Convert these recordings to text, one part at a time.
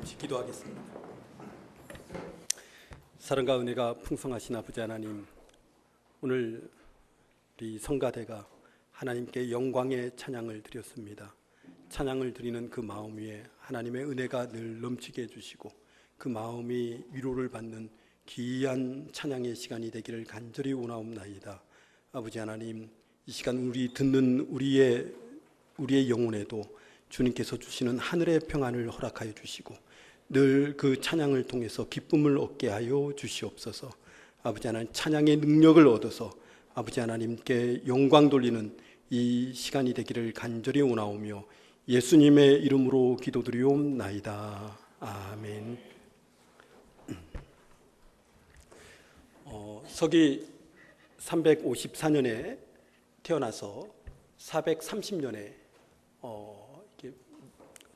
잠시 기도하겠습니다. 사랑과 은혜가 풍성하신 아버지 하나님, 오늘 우리 성가대가 하나님께 영광의 찬양을 드렸습니다. 찬양을 드리는 그 마음 위에 하나님의 은혜가 늘 넘치게 해주시고 그 마음이 위로를 받는 귀한 찬양의 시간이 되기를 간절히 원하옵나이다. 아버지 하나님, 이 시간 우리 듣는 우리의 영혼에도 주님께서 주시는 하늘의 평안을 허락하여 주시고 늘 그 찬양을 통해서 기쁨을 얻게 하여 주시옵소서. 아버지 하나님, 찬양의 능력을 얻어서 아버지 하나님께 영광 돌리는 이 시간이 되기를 간절히 원하오며 예수님의 이름으로 기도드리옵나이다. 아멘. 서기 354년에 태어나서 430년에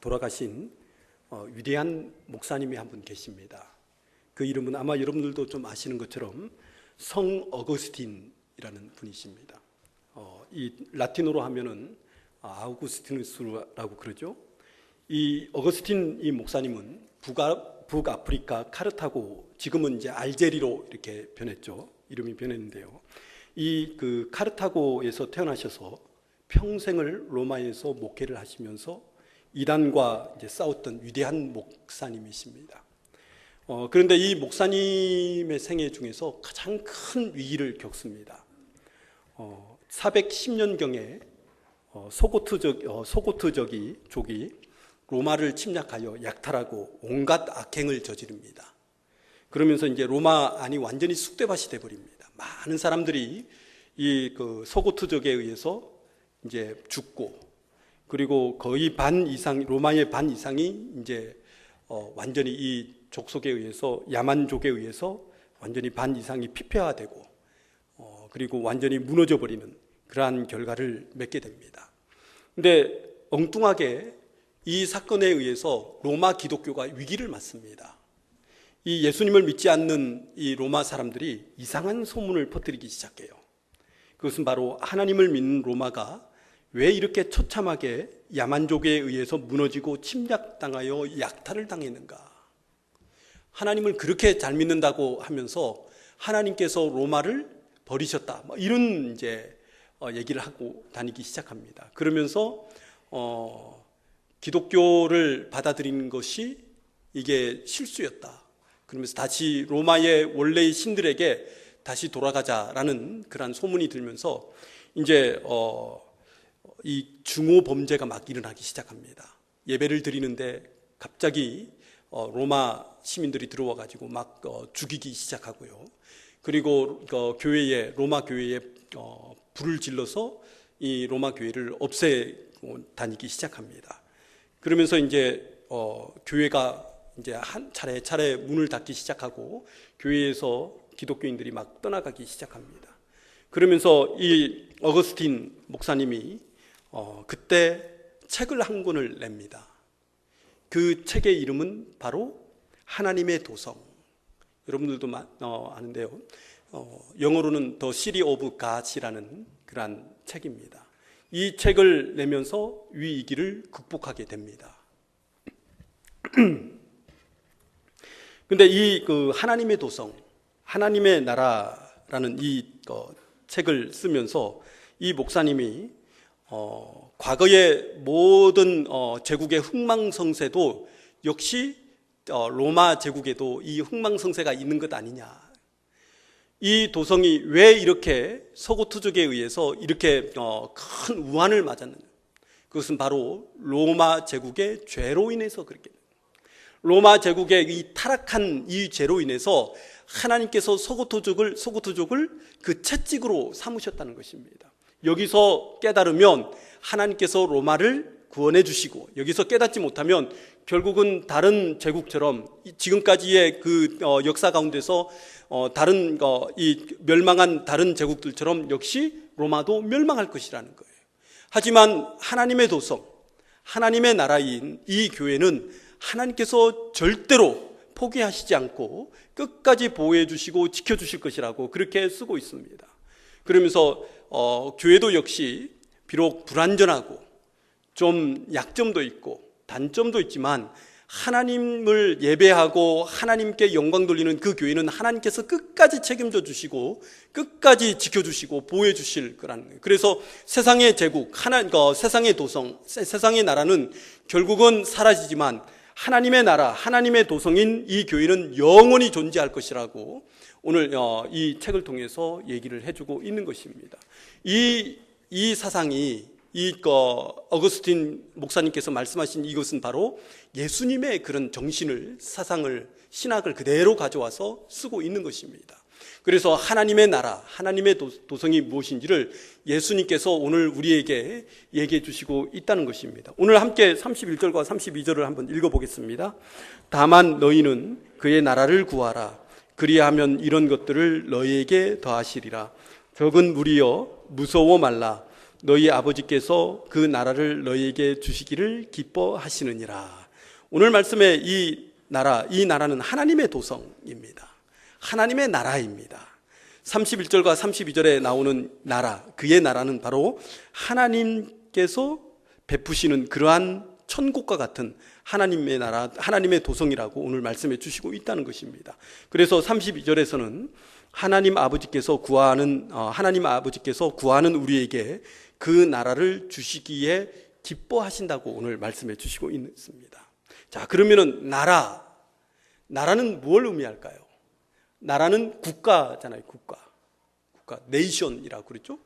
돌아가신 위대한 목사님이 한 분 계십니다. 그 이름은 아마 여러분들도 좀 아시는 것처럼 성 어거스틴이라는 분이십니다. 이 라틴어로 하면은 아우구스티누스라고 그러죠. 이 어거스틴 이 목사님은 북아프리카 카르타고, 지금은 이제 알제리로 이렇게 변했죠. 이름이 변했는데요. 이 그 카르타고에서 태어나셔서 평생을 로마에서 목회를 하시면서 이단과 이제 싸웠던 위대한 목사님이십니다. 그런데 이 목사님의 생애 중에서 가장 큰 위기를 겪습니다. 410년경에 소고트족이 로마를 침략하여 약탈하고 온갖 악행을 저지릅니다. 그러면서 이제 로마 안이 완전히 쑥대밭이 되어버립니다. 많은 사람들이 이 그 소고트족에 의해서 이제 죽고, 그리고 거의 반 이상, 로마의 반 이상이 이제 완전히 이 족속에 의해서, 야만족에 의해서 완전히 반 이상이 피폐화되고, 그리고 완전히 무너져 버리는 그러한 결과를 맺게 됩니다. 근데 엉뚱하게 이 사건에 의해서 로마 기독교가 위기를 맞습니다. 이 예수님을 믿지 않는 이 로마 사람들이 이상한 소문을 퍼뜨리기 시작해요. 그것은 바로 하나님을 믿는 로마가 왜 이렇게 처참하게 야만족에 의해서 무너지고 침략당하여 약탈을 당했는가? 하나님을 그렇게 잘 믿는다고 하면서 하나님께서 로마를 버리셨다, 이런 이제 얘기를 하고 다니기 시작합니다. 그러면서 기독교를 받아들이는 것이 이게 실수였다. 그러면서 다시 로마의 원래의 신들에게 다시 돌아가자라는 그런 소문이 들면서 이제 이 중호 범죄가 막 일어나기 시작합니다. 예배를 드리는데 갑자기 로마 시민들이 들어와 가지고 막 죽이기 시작하고요. 그리고 로마 교회에 불을 질러서 이 로마 교회를 없애고 다니기 시작합니다. 그러면서 이제 교회가 이제 한 차례 문을 닫기 시작하고 교회에서 기독교인들이 막 떠나가기 시작합니다. 그러면서 이 어거스틴 목사님이 그때 책을 한 권을 냅니다. 그 책의 이름은 바로 하나님의 도성. 여러분들도 아는데요. 영어로는 The City of God이라는 그러한 책입니다. 이 책을 내면서 위기를 극복하게 됩니다. 근데 이 그 하나님의 도성, 하나님의 나라라는 이 책을 쓰면서 이 목사님이 과거의 모든 제국의 흥망성쇠도 역시 로마 제국에도 이 흥망성쇠가 있는 것 아니냐. 이 도성이 왜 이렇게 서고트족에 의해서 이렇게 큰 우환을 맞았느냐. 그것은 바로 로마 제국의 죄로 인해서 그렇게, 로마 제국의 이 타락한 이 죄로 인해서 하나님께서 서고트족을 그 채찍으로 삼으셨다는 것입니다. 여기서 깨달으면 하나님께서 로마를 구원해 주시고, 여기서 깨닫지 못하면 결국은 다른 제국처럼 지금까지의 그 역사 가운데서 다른 이 멸망한 다른 제국들처럼 역시 로마도 멸망할 것이라는 거예요. 하지만 하나님의 도성, 하나님의 나라인 이 교회는 하나님께서 절대로 포기하시지 않고 끝까지 보호해 주시고 지켜 주실 것이라고 그렇게 쓰고 있습니다. 그러면서 교회도 역시 비록 불완전하고 좀 약점도 있고 단점도 있지만 하나님을 예배하고 하나님께 영광 돌리는 그 교회는 하나님께서 끝까지 책임져 주시고 끝까지 지켜주시고 보호해 주실 거라는 거예요. 그래서 세상의 제국, 세상의 도성, 세상의 나라는 결국은 사라지지만 하나님의 나라, 하나님의 도성인 이 교회는 영원히 존재할 것이라고 오늘 이 책을 통해서 얘기를 해주고 있는 것입니다. 이 사상이 어거스틴 목사님께서 말씀하신 이것은 바로 예수님의 그런 정신을, 사상을, 신학을 그대로 가져와서 쓰고 있는 것입니다. 그래서 하나님의 나라, 하나님의 도성이 무엇인지를 예수님께서 오늘 우리에게 얘기해 주시고 있다는 것입니다. 오늘 함께 31절과 32절을 한번 읽어보겠습니다. 다만 너희는 그의 나라를 구하라. 그리하면 이런 것들을 너희에게 더하시리라. 적은 무리여 무서워 말라. 너희 아버지께서 그 나라를 너희에게 주시기를 기뻐하시느니라. 오늘 말씀의 이 나라는 하나님의 도성입니다. 하나님의 나라입니다. 31절과 32절에 나오는 나라, 그의 나라는 바로 하나님께서 베푸시는 그러한 천국과 같은 하나님의 나라, 하나님의 도성이라고 오늘 말씀해 주시고 있다는 것입니다. 그래서 32절에서는 하나님 아버지께서 구하는 우리에게 그 나라를 주시기에 기뻐하신다고 오늘 말씀해 주시고 있습니다. 자, 그러면은 나라는 뭘 의미할까요? 나라는 국가잖아요. 국가, 네이션이라고 그랬죠.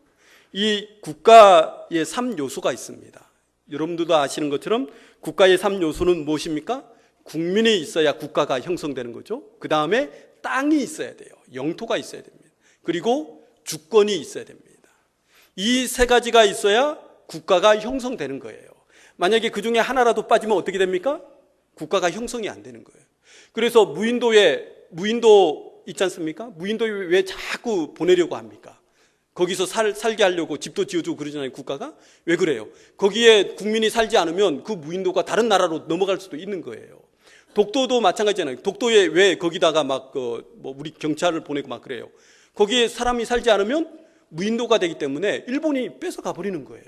이 국가의 3요소가 있습니다. 여러분들도 아시는 것처럼 국가의 3요소는 무엇입니까? 국민이 있어야 국가가 형성되는 거죠. 그 다음에 땅이 있어야 돼요. 영토가 있어야 됩니다. 그리고 주권이 있어야 됩니다. 이 세 가지가 있어야 국가가 형성되는 거예요. 만약에 그 중에 하나라도 빠지면 어떻게 됩니까? 국가가 형성이 안 되는 거예요. 그래서 무인도 있지 않습니까? 무인도에 왜 자꾸 보내려고 합니까? 거기서 살게 하려고 집도 지어주고 그러잖아요, 국가가. 왜 그래요? 거기에 국민이 살지 않으면 그 무인도가 다른 나라로 넘어갈 수도 있는 거예요. 독도도 마찬가지잖아요. 독도에 왜 거기다가 우리 경찰을 보내고 막 그래요. 거기에 사람이 살지 않으면 무인도가 되기 때문에 일본이 뺏어가 버리는 거예요.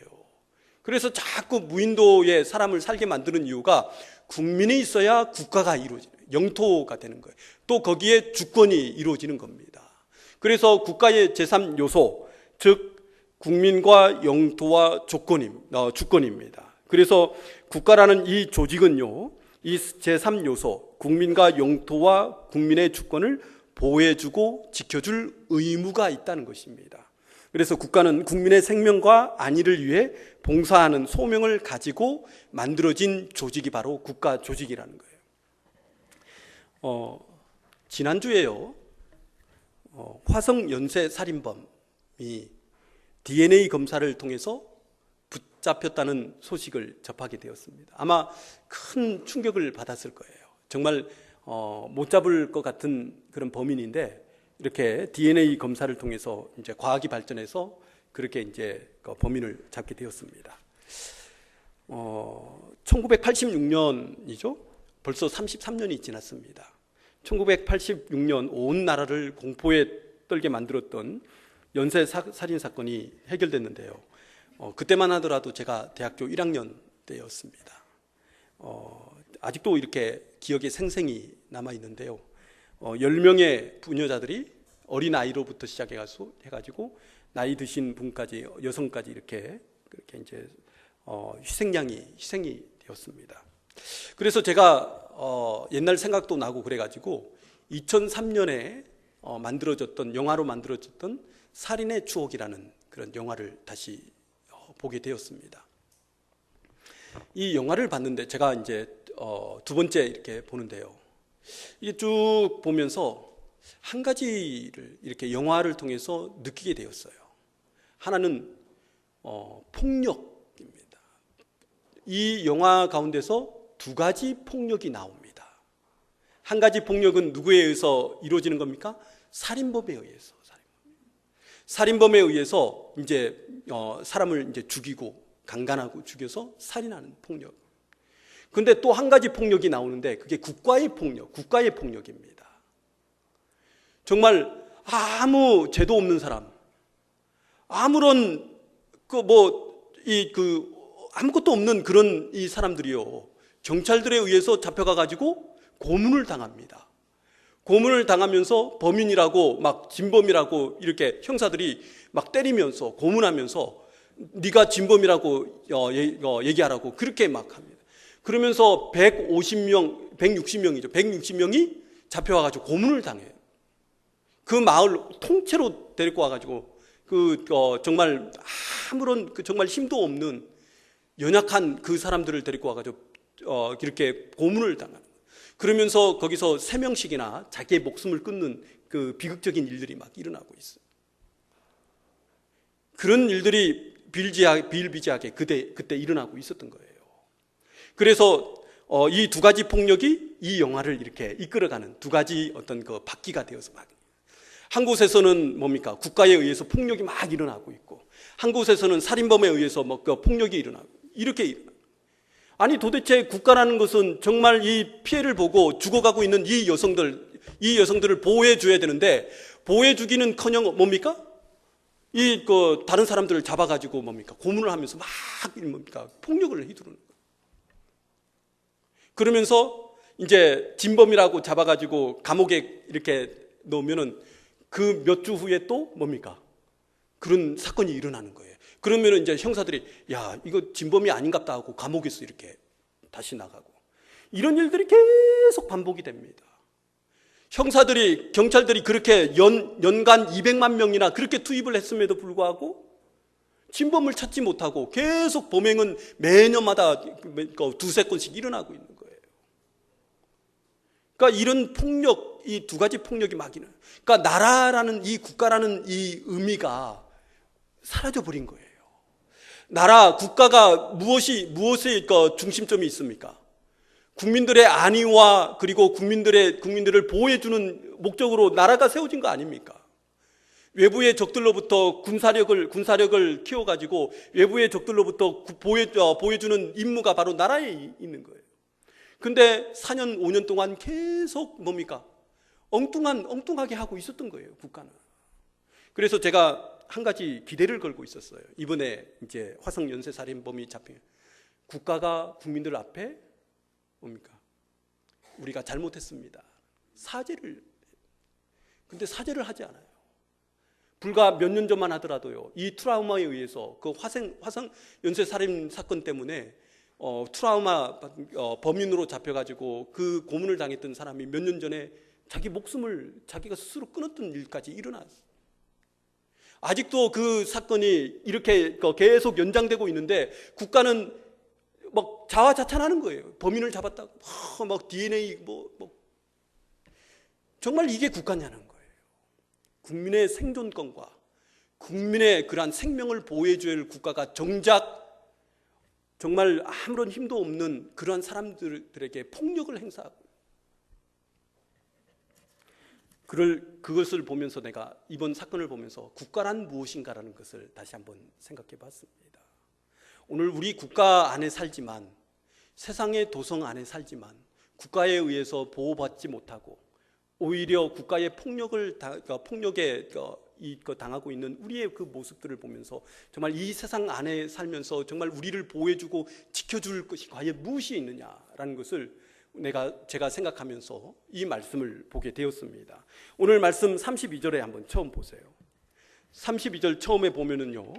그래서 자꾸 무인도에 사람을 살게 만드는 이유가 국민이 있어야 국가가 이루어지는, 영토가 되는 거예요. 또 거기에 주권이 이루어지는 겁니다. 그래서 국가의 제3요소, 즉 국민과 영토와 주권입니다. 그래서 국가라는 이 조직은요, 이 제3요소, 국민과 영토와 국민의 주권을 보호해주고 지켜줄 의무가 있다는 것입니다. 그래서 국가는 국민의 생명과 안위를 위해 봉사하는 소명을 가지고 만들어진 조직이 바로 국가 조직이라는 거예요. 지난주에요, 화성 연쇄 살인범이 DNA 검사를 통해서 붙잡혔다는 소식을 접하게 되었습니다. 아마 큰 충격을 받았을 거예요. 정말 못 잡을 것 같은 그런 범인인데 이렇게 DNA 검사를 통해서 이제 과학이 발전해서 그렇게 이제 그 범인을 잡게 되었습니다. 1986년이죠. 벌써 33년이 지났습니다. 1986년 온 나라를 공포에 떨게 만들었던 연쇄 살인 사건이 해결됐는데요. 그때만 하더라도 제가 대학교 1학년 때였습니다. 아직도 이렇게 기억에 생생히 남아 있는데요. 10명의 부녀자들이 어린아이로부터 시작해가지고 나이 드신 분까지, 여성까지 그렇게 이제 희생이 되었습니다. 그래서 제가 옛날 생각도 나고 그래가지고 2003년에 영화로 만들어졌던 살인의 추억이라는 그런 영화를 다시 보게 되었습니다. 이 영화를 봤는데 제가 이제 두 번째 이렇게 보는데요. 이게 쭉 보면서 한 가지를 이렇게 영화를 통해서 느끼게 되었어요. 하나는 폭력입니다. 이 영화 가운데서 두 가지 폭력이 나옵니다. 한 가지 폭력은 누구에 의해서 이루어지는 겁니까? 살인범에 의해서. 살인범에 의해서 이제 사람을 이제 죽이고 강간하고 죽여서 살인하는 폭력. 근데 또 한 가지 폭력이 나오는데 그게 국가의 폭력입니다. 정말 아무 죄도 없는 사람, 아무런 아무것도 없는 그런 이 사람들이요, 경찰들에 의해서 잡혀가 가지고 고문을 당합니다. 고문을 당하면서 범인이라고 막 진범이라고 이렇게 형사들이 막 때리면서 고문하면서 네가 진범이라고 얘기하라고 그렇게 막 합니다. 그러면서 160명이죠. 160명이 잡혀와 가지고 고문을 당해요. 그 마을 통째로 데리고 와 가지고 정말 아무런 정말 힘도 없는 연약한 그 사람들을 데리고 와 가지고 이렇게 고문을 당하는. 그러면서 거기서 3명씩이나 자기의 목숨을 끊는 그 비극적인 일들이 막 일어나고 있어요. 그런 일들이 비일비재하게 그때 일어나고 있었던 거예요. 그래서 이 두 가지 폭력이 이 영화를 이렇게 이끌어가는 두 가지 어떤 그 바퀴가 되어서 막 한 곳에서는 뭡니까? 국가에 의해서 폭력이 막 일어나고 있고 한 곳에서는 살인범에 의해서 그 폭력이 일어나고 이렇게 일어나고. 아니 도대체 국가라는 것은 정말 이 피해를 보고 죽어가고 있는 이 여성들을 보호해 줘야 되는데 보호해 주기는커녕 뭡니까? 다른 사람들을 잡아가지고 뭡니까? 고문을 하면서 막 뭡니까? 폭력을 휘두르는 거예요. 그러면서 이제 진범이라고 잡아가지고 감옥에 이렇게 넣으면은 그 몇 주 후에 또 뭡니까? 그런 사건이 일어나는 거예요. 그러면은 이제 형사들이 야 이거 진범이 아닌갑다 하고 감옥에서 이렇게 다시 나가고 이런 일들이 계속 반복이 됩니다. 경찰들이 그렇게 연간 200만 명이나 그렇게 투입을 했음에도 불구하고 진범을 찾지 못하고 계속 범행은 매년마다 두세 건씩 일어나고 있는 거예요. 그러니까 이런 폭력, 이 두 가지 폭력이 막 일어나요. 그러니까 나라라는 이 국가라는 이 의미가 사라져버린 거예요. 국가가 무엇의 중심점이 있습니까? 국민들의 안위와 그리고 국민들을 보호해주는 목적으로 나라가 세워진 거 아닙니까? 외부의 적들로부터 군사력을 키워가지고 외부의 적들로부터 보호해주는 임무가 바로 나라에 있는 거예요. 근데 4년, 5년 동안 계속 뭡니까? 엉뚱하게 하고 있었던 거예요, 국가는. 그래서 제가 한 가지 기대를 걸고 있었어요. 이번에 이제 화성 연쇄 살인범이 잡힌 국가가 국민들 앞에 뭡니까? 우리가 잘못했습니다. 근데 사죄를 하지 않아요. 불과 몇 년 전만 하더라도요. 이 트라우마에 의해서 그 화성 연쇄 살인 사건 때문에 트라우마 범인으로 잡혀가지고 그 고문을 당했던 사람이 몇 년 전에 자기 목숨을 자기가 스스로 끊었던 일까지 일어났어요. 아직도 그 사건이 이렇게 계속 연장되고 있는데 국가는 막 자화자찬하는 거예요. 범인을 잡았다고 막 DNA 정말 이게 국가냐는 거예요. 국민의 생존권과 국민의 그러한 생명을 보호해줘야 할 국가가 정작 정말 아무런 힘도 없는 그러한 사람들에게 폭력을 행사하고 그것을 보면서 내가 이번 사건을 보면서 국가란 무엇인가라는 것을 다시 한번 생각해 봤습니다. 오늘 우리 국가 안에 살지만 세상의 도성 안에 살지만 국가에 의해서 보호받지 못하고 오히려 국가의 폭력에 당하고 있는 우리의 그 모습들을 보면서 정말 이 세상 안에 살면서 정말 우리를 보호해주고 지켜줄 것이 과연 무엇이 있느냐라는 것을 제가 생각하면서 이 말씀을 보게 되었습니다. 오늘 말씀 32절에 한번 처음 보세요. 32절 처음에 보면은요,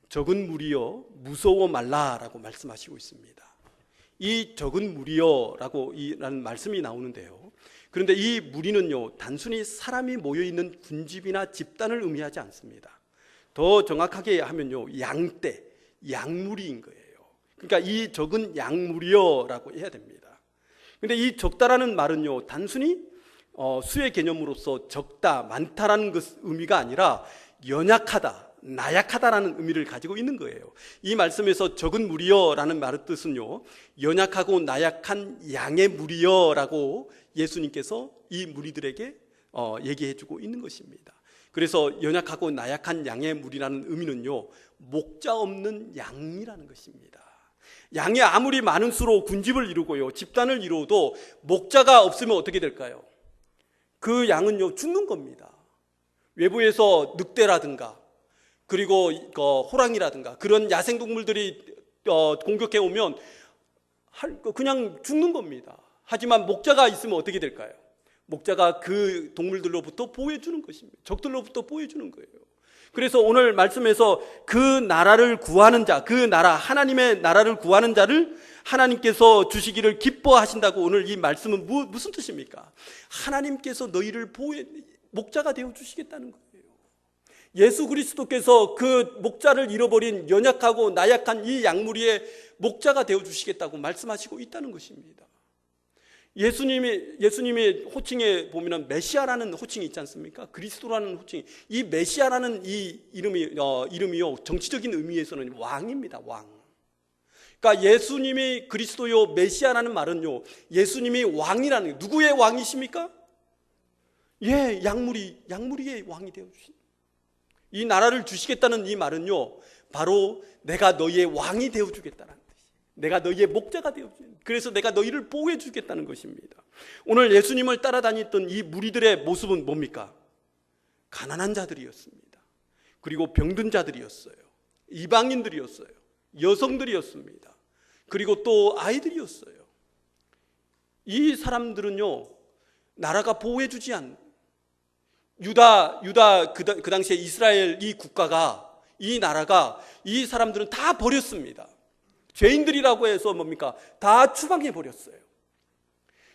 적은 무리여 무서워 말라라고 말씀하시고 있습니다. 이 적은 무리여라고 라는 말씀이 나오는데요. 그런데 이 무리는요, 단순히 사람이 모여있는 군집이나 집단을 의미하지 않습니다. 더 정확하게 하면요, 양무리인 거예요. 그러니까 이 적은 양무리여라고 해야 됩니다. 그런데 이 적다라는 말은요, 단순히 수의 개념으로서 적다, 많다라는 의미가 아니라 연약하다, 나약하다라는 의미를 가지고 있는 거예요. 이 말씀에서 적은 무리여라는 말의 뜻은요, 연약하고 나약한 양의 무리여라고 예수님께서 이 무리들에게 얘기해주고 있는 것입니다. 그래서 연약하고 나약한 양의 무리라는 의미는요, 목자 없는 양이라는 것입니다. 양이 아무리 많은 수로 군집을 이루고요, 집단을 이루어도 목자가 없으면 어떻게 될까요? 그 양은요, 죽는 겁니다. 외부에서 늑대라든가 그리고 호랑이라든가 그런 야생동물들이 공격해 오면 그냥 죽는 겁니다. 하지만 목자가 있으면 어떻게 될까요? 목자가 그 동물들로부터 보호해주는 것입니다. 적들로부터 보호해주는 거예요. 그래서 오늘 말씀에서 그 나라를 구하는 자, 그 나라, 하나님의 나라를 구하는 자를 하나님께서 주시기를 기뻐하신다고. 오늘 이 말씀은 무슨 뜻입니까? 하나님께서 너희를 목자가 되어 주시겠다는 거예요. 예수 그리스도께서 그 목자를 잃어버린 연약하고 나약한 이 양무리의 목자가 되어 주시겠다고 말씀하시고 있다는 것입니다. 예수님의 호칭에 보면은 메시아라는 호칭이 있지 않습니까? 그리스도라는 호칭이, 이 메시아라는 이 이름이요, 정치적인 의미에서는 왕입니다. 왕. 그러니까 예수님이 그리스도요, 메시아라는 말은요, 예수님이 왕이라는, 누구의 왕이십니까? 예, 양무리의 왕이 되어 주신, 이 나라를 주시겠다는 이 말은요, 바로 내가 너희의 왕이 되어 주겠다는, 내가 너희의 목자가 되어 주겠다. 그래서 내가 너희를 보호해 주겠다는 것입니다. 오늘 예수님을 따라다녔던 이 무리들의 모습은 뭡니까? 가난한 자들이었습니다. 그리고 병든 자들이었어요. 이방인들이었어요. 여성들이었습니다. 그리고 또 아이들이었어요. 이 사람들은요, 나라가 보호해 주지 않는, 유다 그 당시에 이스라엘 이 국가가, 이 나라가, 이 사람들은 다 버렸습니다. 죄인들이라고 해서 뭡니까? 다 추방해 버렸어요.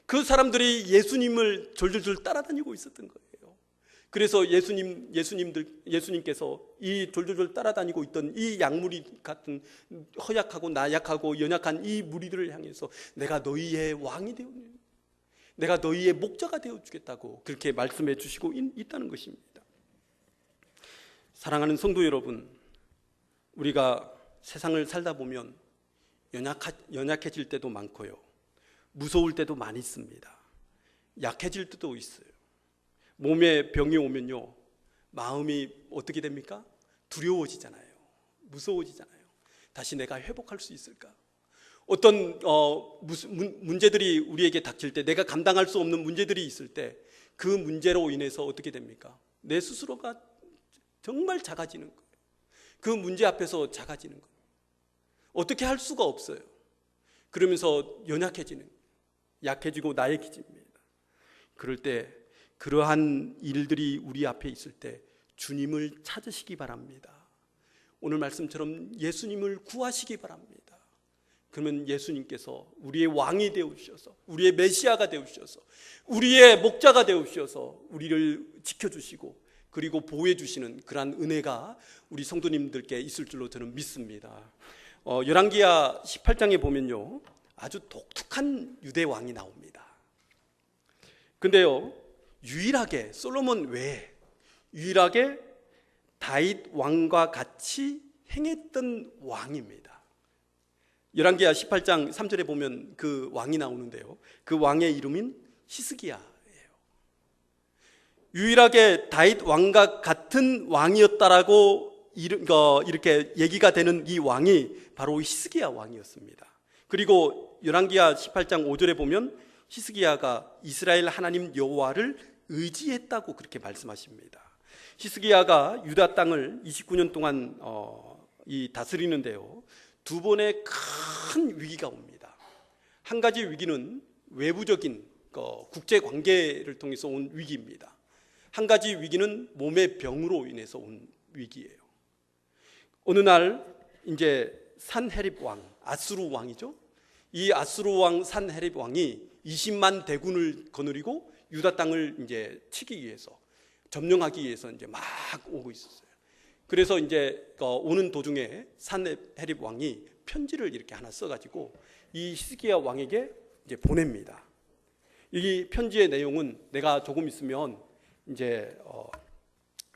그 사람들이 예수님을 졸졸졸 따라다니고 있었던 거예요. 그래서 예수님께서 이 졸졸졸 따라다니고 있던 이 양무리 같은 허약하고 나약하고 연약한 이 무리들을 향해서 내가 너희의 왕이 되어, 내가 너희의 목자가 되어 주겠다고 그렇게 말씀해 주시고 있다는 것입니다. 사랑하는 성도 여러분, 우리가 세상을 살다 보면 연약해질 때도 많고요, 무서울 때도 많이 있습니다. 약해질 때도 있어요. 몸에 병이 오면요, 마음이 어떻게 됩니까? 두려워지잖아요. 무서워지잖아요. 다시 내가 회복할 수 있을까? 어떤 문제들이 우리에게 닥칠 때, 내가 감당할 수 없는 문제들이 있을 때, 그 문제로 인해서 어떻게 됩니까? 내 스스로가 정말 작아지는 거예요. 그 문제 앞에서 작아지는 거예요. 어떻게 할 수가 없어요. 그러면서 약해지고 나약해집니다. 그럴 때 그러한 일들이 우리 앞에 있을 때 주님을 찾으시기 바랍니다. 오늘 말씀처럼 예수님을 구하시기 바랍니다. 그러면 예수님께서 우리의 왕이 되어주셔서, 우리의 메시아가 되어주셔서, 우리의 목자가 되어주셔서 우리를 지켜주시고 그리고 보호해 주시는 그러한 은혜가 우리 성도님들께 있을 줄로 저는 믿습니다. 열왕기하 18장에 보면요, 아주 독특한 유대 왕이 나옵니다. 근데요, 유일하게 솔로몬 외에 유일하게 다윗 왕과 같이 행했던 왕입니다. 열왕기하 18장 3절에 보면 그 왕이 나오는데요, 그 왕의 이름은 히스기야예요. 유일하게 다윗 왕과 같은 왕이었다라고 이렇게 얘기가 되는 이 왕이 바로 히스기야 왕이었습니다. 그리고 열왕기하 18장 5절에 보면 히스기야가 이스라엘 하나님 여호와를 의지했다고 그렇게 말씀하십니다. 히스기야가 유다 땅을 29년 동안 다스리는데요, 두 번의 큰 위기가 옵니다. 한 가지 위기는 외부적인 국제 관계를 통해서 온 위기입니다. 한 가지 위기는 몸의 병으로 인해서 온 위기예요. 어느 날 이제 산헤립 왕, 아수르 왕이죠. 이 아수르 왕 산헤립 왕이 20만 대군을 거느리고 유다 땅을 이제 치기 위해서, 점령하기 위해서 이제 막 오고 있었어요. 그래서 이제 오는 도중에 산헤립 왕이 편지를 이렇게 하나 써가지고 이 히스기야 왕에게 이제 보냅니다. 이 편지의 내용은 내가 조금 있으면 이제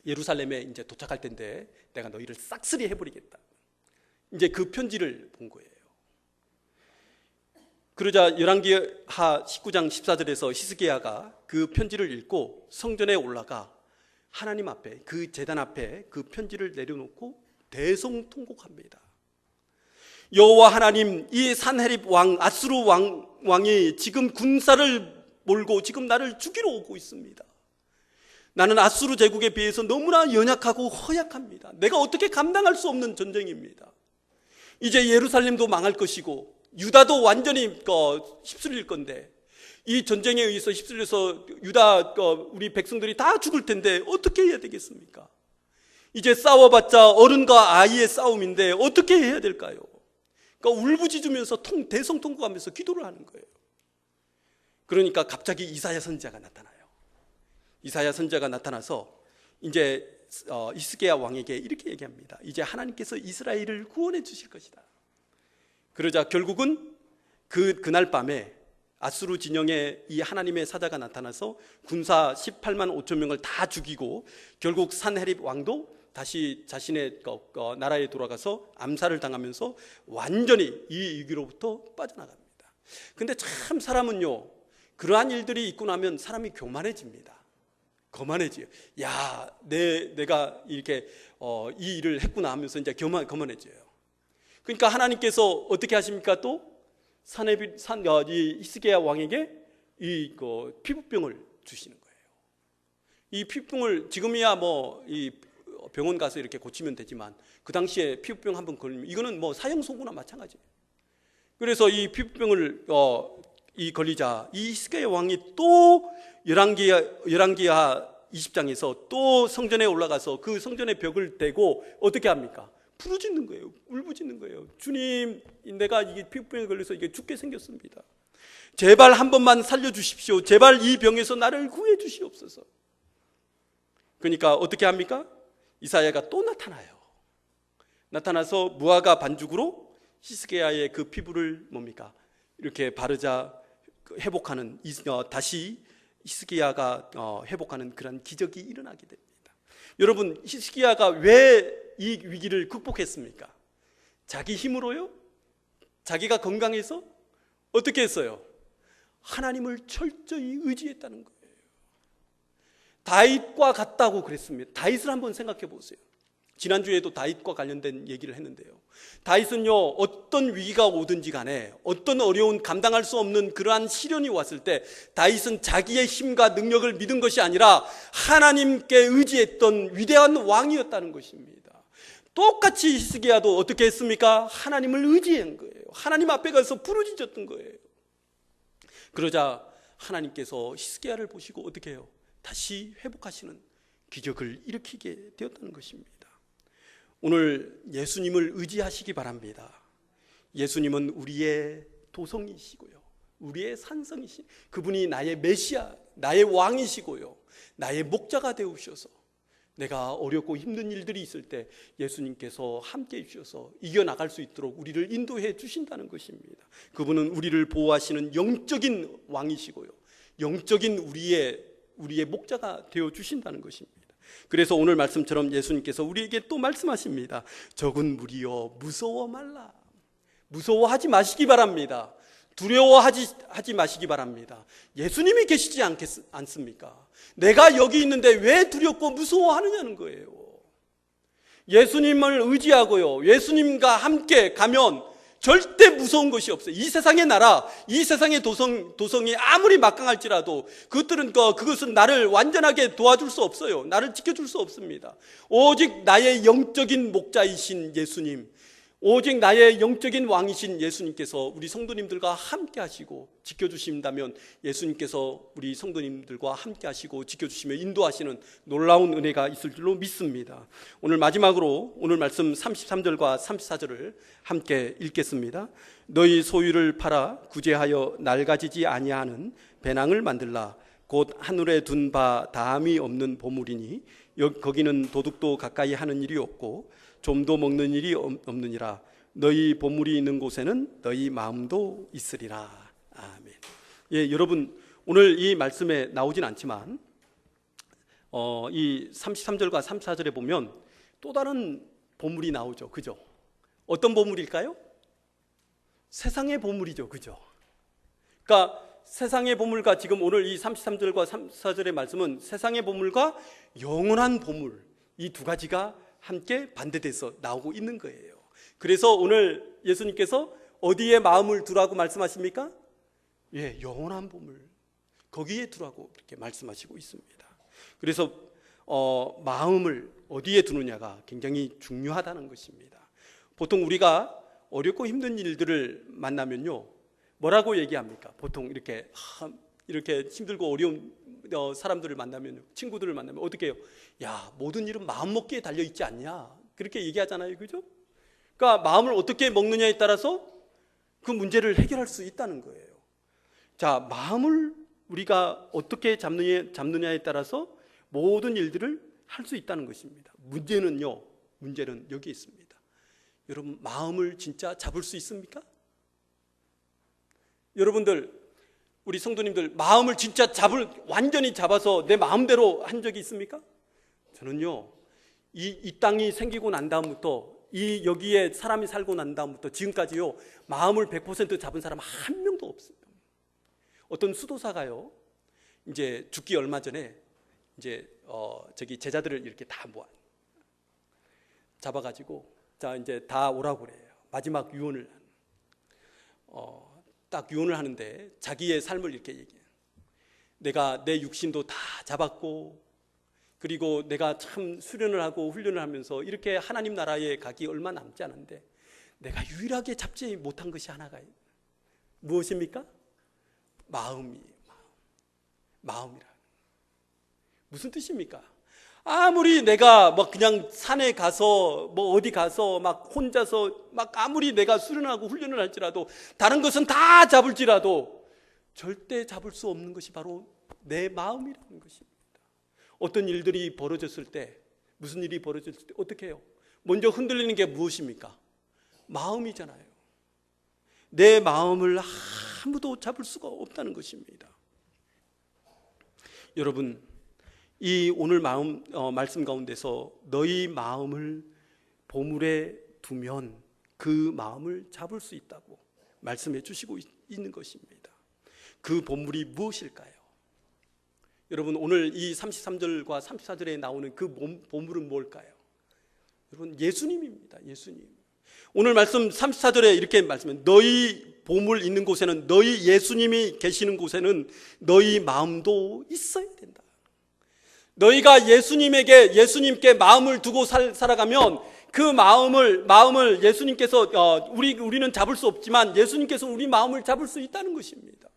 예루살렘에 이제 도착할 텐데 내가 너희를 싹쓸이 해버리겠다. 이제 그 편지를 본 거예요. 그러자 열왕기하 19장 14절에서 히스기야가 그 편지를 읽고 성전에 올라가 하나님 앞에, 그 제단 앞에 그 편지를 내려놓고 대성통곡합니다. 여호와 하나님, 이 산헤립 왕, 아수르 왕이 지금 군사를 몰고 지금 나를 죽이러 오고 있습니다. 나는 아수르 제국에 비해서 너무나 연약하고 허약합니다. 내가 어떻게 감당할 수 없는 전쟁입니다. 이제 예루살렘도 망할 것이고 유다도 완전히 휩쓸릴 건데, 이 전쟁에 의해서 휩쓸려서 유다 우리 백성들이 다 죽을 텐데 어떻게 해야 되겠습니까? 이제 싸워봤자 어른과 아이의 싸움인데 어떻게 해야 될까요? 그러니까 울부짖으면서 대성통곡하면서 기도를 하는 거예요. 그러니까 갑자기 이사야 선지자가 나타나요. 이사야 선지자가 나타나서 이제 히스기야 왕에게 이렇게 얘기합니다. 이제 하나님께서 이스라엘을 구원해 주실 것이다. 그러자 결국은 그날 밤에 아수르 진영에 이 하나님의 사자가 나타나서 군사 18만 5천 명을 다 죽이고 결국 산헤립 왕도 다시 자신의 나라에 돌아가서 암살을 당하면서 완전히 이 위기로부터 빠져나갑니다. 근데 참 사람은요, 그러한 일들이 있고 나면 사람이 교만해집니다. 거만해져요. 야, 내가 이렇게 이 일을 했구나 하면서 이제 거만해져요. 그러니까 하나님께서 어떻게 하십니까? 또 이 히스기야 왕에게 이 피부병을 주시는 거예요. 이 피부병을 지금이야 이 병원 가서 이렇게 고치면 되지만 그 당시에 피부병 한번 걸리면 이거는 사형 선고나 마찬가지예요. 그래서 이 피부병을 걸리자 이 히스기야 왕이 또 열왕기하 20장에서 또 성전에 올라가서 그 성전의 벽을 대고 어떻게 합니까? 부르짖는 거예요. 울부짖는 거예요. 주님, 내가 이게 피부병에 걸려서 이게 죽게 생겼습니다. 제발 한 번만 살려주십시오. 제발 이 병에서 나를 구해 주시옵소서. 그러니까 어떻게 합니까? 이사야가 또 나타나요. 나타나서 무화과 반죽으로 히스기야의 그 피부를 뭡니까? 이렇게 바르자 회복하는, 다시 히스기야가 회복하는 그런 기적이 일어나게 됩니다. 여러분, 히스기야가 왜 이 위기를 극복했습니까? 자기 힘으로요? 자기가 건강해서? 어떻게 했어요? 하나님을 철저히 의지했다는 거예요. 다윗과 같다고 그랬습니다. 다윗을 한번 생각해 보세요. 지난주에도 다윗과 관련된 얘기를 했는데요, 다윗은요, 어떤 위기가 오든지 간에 어떤 어려운 감당할 수 없는 그러한 시련이 왔을 때 다윗은 자기의 힘과 능력을 믿은 것이 아니라 하나님께 의지했던 위대한 왕이었다는 것입니다. 똑같이 히스기야도 어떻게 했습니까? 하나님을 의지한 거예요. 하나님 앞에 가서 부르짖었던 거예요. 그러자 하나님께서 히스기야를 보시고 어떻게 해요? 다시 회복하시는 기적을 일으키게 되었다는 것입니다. 오늘 예수님을 의지하시기 바랍니다. 예수님은 우리의 도성이시고요, 우리의 산성이시, 그분이 나의 메시아, 나의 왕이시고요, 나의 목자가 되우셔서 내가 어렵고 힘든 일들이 있을 때 예수님께서 함께 해주셔서 이겨나갈 수 있도록 우리를 인도해 주신다는 것입니다. 그분은 우리를 보호하시는 영적인 왕이시고요, 영적인 우리의 목자가 되어 주신다는 것입니다. 그래서 오늘 말씀처럼 예수님께서 우리에게 또 말씀하십니다. 적은 무리여 무서워 말라. 무서워하지 마시기 바랍니다. 두려워하지 마시기 바랍니다. 예수님이 계시지 않습니까? 내가 여기 있는데 왜 두렵고 무서워하느냐는 거예요. 예수님을 의지하고요, 예수님과 함께 가면 절대 무서운 것이 없어요. 이 세상의 나라, 이 세상의 도성이 아무리 막강할지라도 그것은 나를 완전하게 도와줄 수 없어요. 나를 지켜줄 수 없습니다. 오직 나의 영적인 목자이신 예수님, 오직 나의 영적인 왕이신 예수님께서 우리 성도님들과 함께 하시고 지켜주신다면 예수님께서 우리 성도님들과 함께 하시고 지켜주시며 인도하시는 놀라운 은혜가 있을 줄로 믿습니다. 오늘 마지막으로 오늘 말씀 33절과 34절을 함께 읽겠습니다. 너희 소유를 팔아 구제하여 낡아지지 아니하는 배낭을 만들라. 곧 하늘에 둔 바 다함이 없는 보물이니 거기는 도둑도 가까이 하는 일이 없고 좀도 먹는 일이 없느니라. 너희 보물이 있는 곳에는 너희 마음도 있으리라. 아멘. 예, 여러분, 오늘 이 말씀에 나오진 않지만 이 33절과 34절에 보면 또 다른 보물이 나오죠. 그죠? 어떤 보물일까요? 세상의 보물이죠. 그죠? 그러니까 세상의 보물과 지금 오늘 이 33절과 34절의 말씀은 세상의 보물과 영원한 보물, 이 두 가지가 함께 반대돼서 나오고 있는 거예요. 그래서 오늘 예수님께서 어디에 마음을 두라고 말씀하십니까? 예, 영원한 보물, 거기에 두라고 이렇게 말씀하시고 있습니다. 그래서 마음을 어디에 두느냐가 굉장히 중요하다는 것입니다. 보통 우리가 어렵고 힘든 일들을 만나면요, 뭐라고 얘기합니까? 보통 이렇게 힘들고 어려운 사람들을 만나면, 친구들을 만나면 어떻게 해요? 야, 모든 일은 마음 먹기에 달려 있지 않냐? 그렇게 얘기하잖아요, 그죠? 그러니까 마음을 어떻게 먹느냐에 따라서 그 문제를 해결할 수 있다는 거예요. 자, 마음을 우리가 어떻게 잡느냐에 따라서 모든 일들을 할 수 있다는 것입니다. 문제는 여기 있습니다. 여러분, 마음을 진짜 잡을 수 있습니까? 여러분들, 우리 성도님들, 마음을 진짜 완전히 잡아서 내 마음대로 한 적이 있습니까? 저는요, 이 땅이 생기고 난 다음부터, 여기에 사람이 살고 난 다음부터 지금까지요, 마음을 100% 잡은 사람 한 명도 없어요. 어떤 수도사가요, 이제 죽기 얼마 전에 이제 저기 제자들을 이렇게 다 잡아가지고, 자, 이제 다 오라고 그래요. 마지막 유언을 딱 유언을 하는데 자기의 삶을 이렇게 얘기해요. 내가 내 육신도 다 잡았고, 그리고 내가 참 수련을 하고 훈련을 하면서 이렇게 하나님 나라에 가기 얼마 남지 않은데 내가 유일하게 잡지 못한 것이 하나가 있어요. 무엇입니까? 마음이라. 무슨 뜻입니까? 아무리 내가 그냥 산에 가서 어디 가서 혼자서 아무리 내가 수련하고 훈련을 할지라도, 다른 것은 다 잡을지라도 절대 잡을 수 없는 것이 바로 내 마음이라는 것입니다. 어떤 일들이 벌어졌을 때, 무슨 일이 벌어졌을 때 어떻게 해요? 먼저 흔들리는 게 무엇입니까? 마음이잖아요. 내 마음을 아무도 잡을 수가 없다는 것입니다. 여러분, 이 오늘 말씀 가운데서 너희 마음을 보물에 두면 그 마음을 잡을 수 있다고 말씀해 주시고 있는 것입니다. 그 보물이 무엇일까요? 여러분, 오늘 이 33절과 34절에 나오는 그 보물은 뭘까요? 여러분, 예수님입니다. 예수님. 오늘 말씀 34절에 이렇게 말씀해, 너희 보물 있는 곳에는, 너희 예수님이 계시는 곳에는 너희 마음도 있어야 된다. 너희가 예수님께 마음을 두고 살아가면 그 마음을 예수님께서, 우리는 잡을 수 없지만 예수님께서 우리 마음을 잡을 수 있다는 것입니다.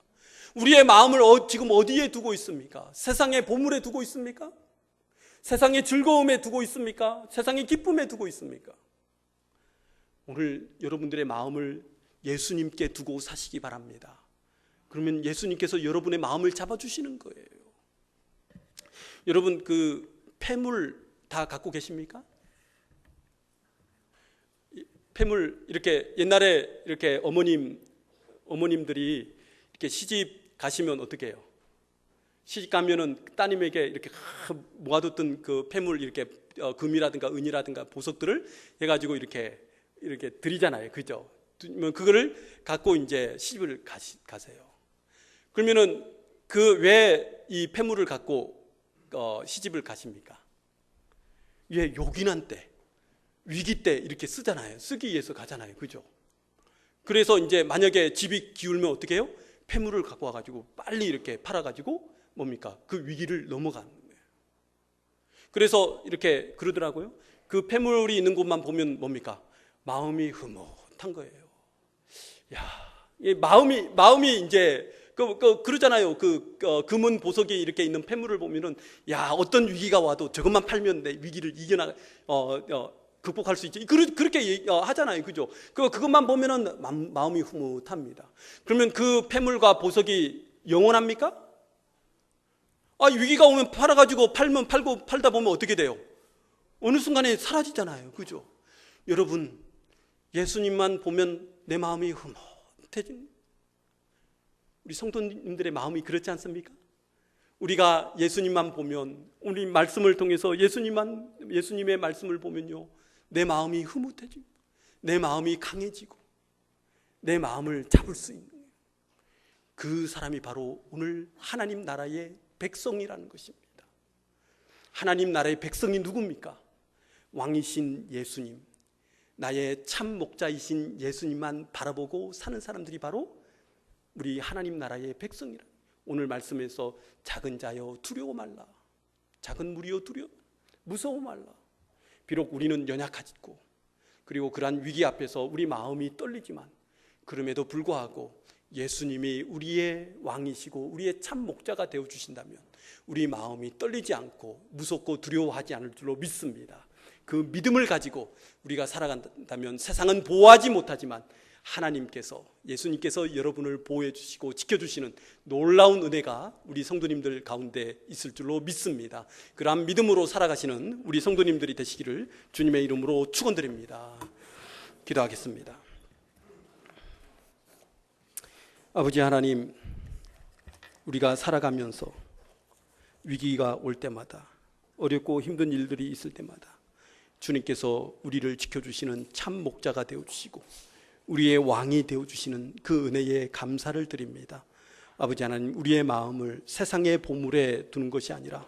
우리의 마음을 지금 어디에 두고 있습니까? 세상의 보물에 두고 있습니까? 세상의 즐거움에 두고 있습니까? 세상의 기쁨에 두고 있습니까? 오늘 여러분들의 마음을 예수님께 두고 사시기 바랍니다. 그러면 예수님께서 여러분의 마음을 잡아주시는 거예요. 여러분, 그 폐물 다 갖고 계십니까? 폐물, 이렇게 옛날에 이렇게 어머님들이 이렇게 시집 가시면 어떻게 해요? 시집 가면은 따님에게 이렇게 모아뒀던 그 폐물, 이렇게 금이라든가 은이라든가 보석들을 해가지고 이렇게 드리잖아요, 그죠? 그거를 갖고 이제 시집을 가세요. 그러면은 왜 이 폐물을 갖고 시집을 가십니까? 예, 요긴한 때, 위기 때 이렇게 쓰기 위해서 가잖아요, 그죠? 그래서 이제 만약에 집이 기울면 어떻게 해요? 폐물을 갖고 와가지고 빨리 이렇게 팔아가지고 뭡니까? 그 위기를 넘어가는 거예요. 그래서 이렇게 그러더라고요. 그 폐물이 있는 곳만 보면 뭡니까? 마음이 흐뭇한 거예요. 야, 이 마음이 이제 그러잖아요. 금은 보석이 이렇게 있는 폐물을 보면은, 야, 어떤 위기가 와도 저것만 팔면 내 위기를 극복할 수 있지. 그렇게 하잖아요, 그죠? 그것만 보면은 마음이 흐뭇합니다. 그러면 그 폐물과 보석이 영원합니까? 위기가 오면 팔아가지고 팔다 보면 어떻게 돼요? 어느 순간에 사라지잖아요, 그죠? 여러분, 예수님만 보면 내 마음이 흐뭇해집니다. 우리 성도님들의 마음이 그렇지 않습니까? 우리가 예수님만 보면, 우리 말씀을 통해서 예수님의 말씀을 보면요, 내 마음이 흐뭇해지고 내 마음이 강해지고 내 마음을 잡을 수 있는 그 사람이 바로 오늘 하나님 나라의 백성이라는 것입니다. 하나님 나라의 백성이 누굽니까? 왕이신 예수님, 나의 참 목자이신 예수님만 바라보고 사는 사람들이 바로 우리 하나님 나라의 백성이라. 오늘 말씀에서 작은 자여 두려워 말라, 작은 무리여 무서워 말라. 비록 우리는 연약하고 그리고 그러한 위기 앞에서 우리 마음이 떨리지만 그럼에도 불구하고 예수님이 우리의 왕이시고 우리의 참 목자가 되어주신다면 우리 마음이 떨리지 않고 무섭고 두려워하지 않을 줄로 믿습니다. 그 믿음을 가지고 우리가 살아간다면 세상은 보호하지 못하지만 하나님께서, 예수님께서 여러분을 보호해 주시고 지켜주시는 놀라운 은혜가 우리 성도님들 가운데 있을 줄로 믿습니다. 그러한 믿음으로 살아가시는 우리 성도님들이 되시기를 주님의 이름으로 축원드립니다. 기도하겠습니다. 아버지 하나님, 우리가 살아가면서 위기가 올 때마다, 어렵고 힘든 일들이 있을 때마다 주님께서 우리를 지켜주시는 참 목자가 되어주시고 우리의 왕이 되어주시는 그 은혜에 감사를 드립니다. 아버지 하나님, 우리의 마음을 세상의 보물에 두는 것이 아니라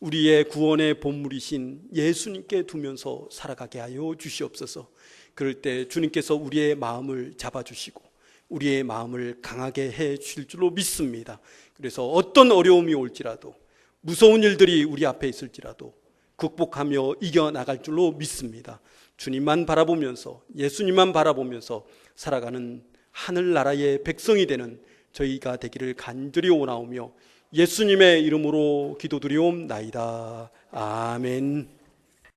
우리의 구원의 보물이신 예수님께 두면서 살아가게 하여 주시옵소서. 그럴 때 주님께서 우리의 마음을 잡아주시고 우리의 마음을 강하게 해 주실 줄로 믿습니다. 그래서 어떤 어려움이 올지라도, 무서운 일들이 우리 앞에 있을지라도 극복하며 이겨나갈 줄로 믿습니다. 주님만 바라보면서, 예수님만 바라보면서 살아가는 하늘나라의 백성이 되는 저희가 되기를 간절히 원하오며 예수님의 이름으로 기도드리옵나이다. 아멘.